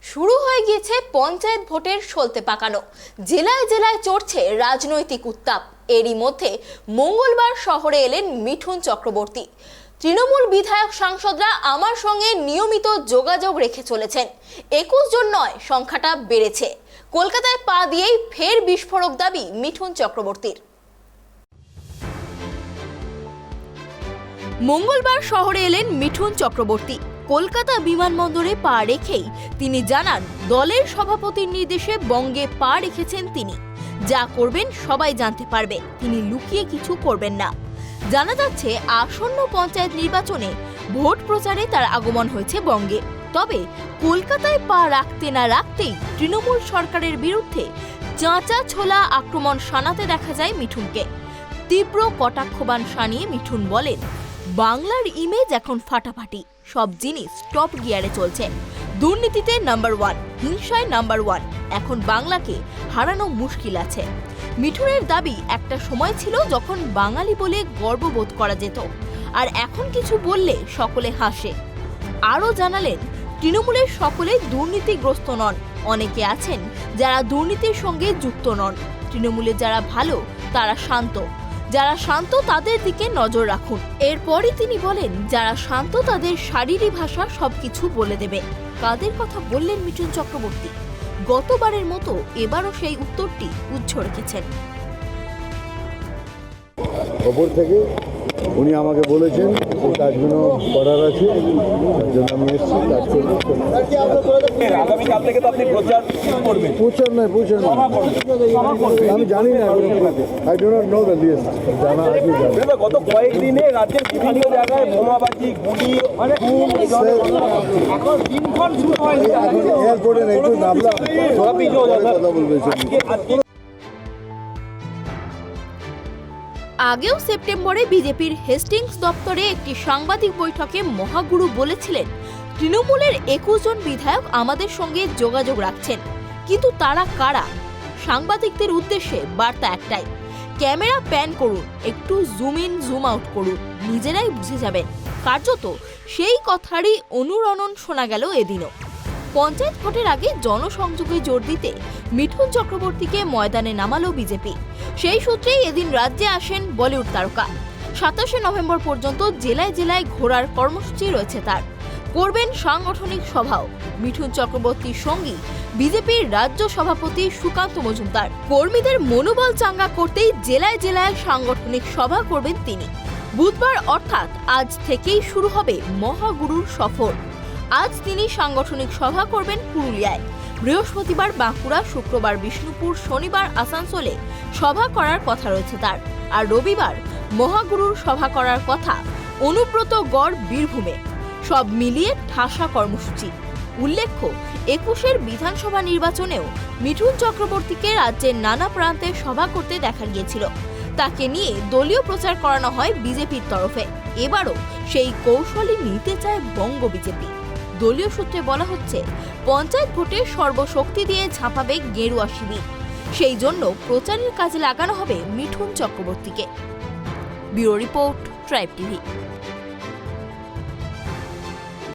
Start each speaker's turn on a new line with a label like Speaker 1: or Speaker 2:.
Speaker 1: শুরু হয়ে গিয়েছে পঞ্চায়েত ভোটের সলতে পাকানো। জেলায় জেলায় চড়ছে রাজনৈতিক উত্তাপ। এরই মধ্যে মঙ্গলবার শহরে এলেন মিঠুন চক্রবর্তী। তৃণমূল বিধায়ক সাংসদরা আমার সঙ্গে নিয়মিত যোগাযোগ রেখে চলেছেন। 21 জন নয়, সংখ্যাটা বেড়েছে। কলকাতায় পা দিয়েই ফের বিস্ফোরক দাবি মিঠুন চক্রবর্তীর। মঙ্গলবার শহরে এলেন মিঠুন চক্রবর্তী। কলকাতা বিমানবন্দরে পা রেখেই তিনি জানান, দলের সভাপতির নির্দেশে বঙ্গে পা রেখেছেন তিনি। যা করবেন সবাই জানতে পারবে, তিনি লুকিয়ে কিছু করবেন না। জানা যাচ্ছে আসন্ন পঞ্চায়েত নির্বাচনে ভোট প্রচারে তার আগমন হয়েছে বঙ্গে। তবে কলকাতায় পা রাখতে না রাখতেই তৃণমূল সরকারের বিরুদ্ধে চাঁচা ছোলা আক্রমণ শানাতে দেখা যায় মিঠুনকে। তীব্র কটাক্ষবাণ শানিয়ে মিঠুন বলেন, বাংলার ইমেজ এখন ফাটাফাটি, সব জিনিস টপ গিয়ারে চলছে। দুর্নীতিতে নাম্বার 1, হিংসায় নাম্বার 1। এখন বাংলাকে হারানো মুশকিল আছে। মিঠুনের দাবি, একটা সময় ছিল যখন বাঙালি বলে গর্ববোধ করা যেত, আর এখন কিছু বললে সকলে হাসে। আরও জানালেন, তৃণমূলের সকলে দুর্নীতিগ্রস্ত নন, অনেকে আছেন যারা দুর্নীতির সঙ্গে যুক্ত নন। তৃণমূলে যারা ভালো তারা শান্ত, যারা শান্ত তাদের দিকে নজর রাখুন। এরপরই তিনি বলেন, যারা শান্ত তাদের শারীরিক ভাষা সবকিছু বলে দেবে। কাদের কথা বললেন মিঠুন চক্রবর্তী? গতবারের মতো এবারও সেই উত্তরটি উচ্চ রেখেছেন।
Speaker 2: খবর থেকে উনি আমাকে বলেছেন কাজগুলো করার আছে, তার জন্য আমি এসেছি কাজ করবো।
Speaker 3: আগামীকাল থেকে তো আপনি প্রচার করবেন?
Speaker 2: প্রচার নয়, আমি জানি না, I do not know the list. জানা আছে।
Speaker 3: গত কয়েকদিনে রাজ্যের বিভিন্ন জায়গায় বোমাবাজি, গুলি, এখন দিনক্ষণ শুরু হয়েছে।
Speaker 2: এখন এয়ারপোর্টে একটু নামলাম, কথা বলবে।
Speaker 1: আগেও সেপ্টেম্বরে বিজেপির হেস্টিংস দপ্তরে একটি সাংবাদিক বৈঠকে মহাগুরু বলেছিলেন, তৃণমূলের 21 জন বিধায়ক আমাদের সঙ্গে যোগাযোগ রাখছেন, কিন্তু তারা কারা? সাংবাদিকদের উদ্দেশ্যে বার্তা একটাই, ক্যামেরা প্যান করুন, একটু জুম ইন জুম আউট করুন, নিজেরাই বুঝে যাবেন। কার্যত সেই কথারই অনুরণন শোনা গেল এদিনও। পঞ্চায়েত ভোটের আগে জনসংযোগে জোর দিতে মিঠুন চক্রবর্তীকে ময়দানে নামালো বিজেপি। সেই সূত্রেই এদিন রাজ্যে আসেন বলিউড তারকা। 27 নভেম্বর পর্যন্ত জেলায় জেলায় ঘোরার কর্মসূচি রয়েছে তার। করবেন সাংগঠনিক সভাও। মিঠুন চক্রবর্তীর সঙ্গী বিজেপির রাজ্য সভাপতি সুকান্ত মজুমদার। কর্মীদের মনোবল চাঙ্গা করতেই জেলায় জেলায় সাংগঠনিক সভা করবেন তিনি। বুধবার অর্থাৎ আজ থেকেই শুরু হবে মহাগুরুর সফর। আজ তিনি সাংগঠনিক সভা করবেন পুরুলিয়ায়, বৃহস্পতিবার বাঁকুড়া, শুক্রবার বিষ্ণুপুর, শনিবার আসানসোলে সভা করার কথা রয়েছে তার। আর রবিবার মহাগুরুর সভা করার কথা অনুব্রতগড়, বীরভূমে। সব মিলিয়ে ঠাসা কর্মসূচি। উল্লেখ্য, 21-এর বিধানসভা নির্বাচনেও মিঠুন চক্রবর্তীকে রাজ্যের নানা প্রান্তে সভা করতে দেখা গিয়েছিল। তাকে নিয়ে দলীয় প্রচার করানো হয় বিজেপির তরফে। এবারও সেই কৌশলই নিতে চায় বঙ্গ বিজেপি। দলীয় সূত্রে বলা হচ্ছে, পঞ্চায়েত ভোটে সর্বশক্তি দিয়ে ঝাঁপাবে গেরুয়া শিবির। সেই জন্য প্রচারের কাজে লাগানো হবে মিঠুন চক্রবর্তীকে। Bureau report, tribe TV.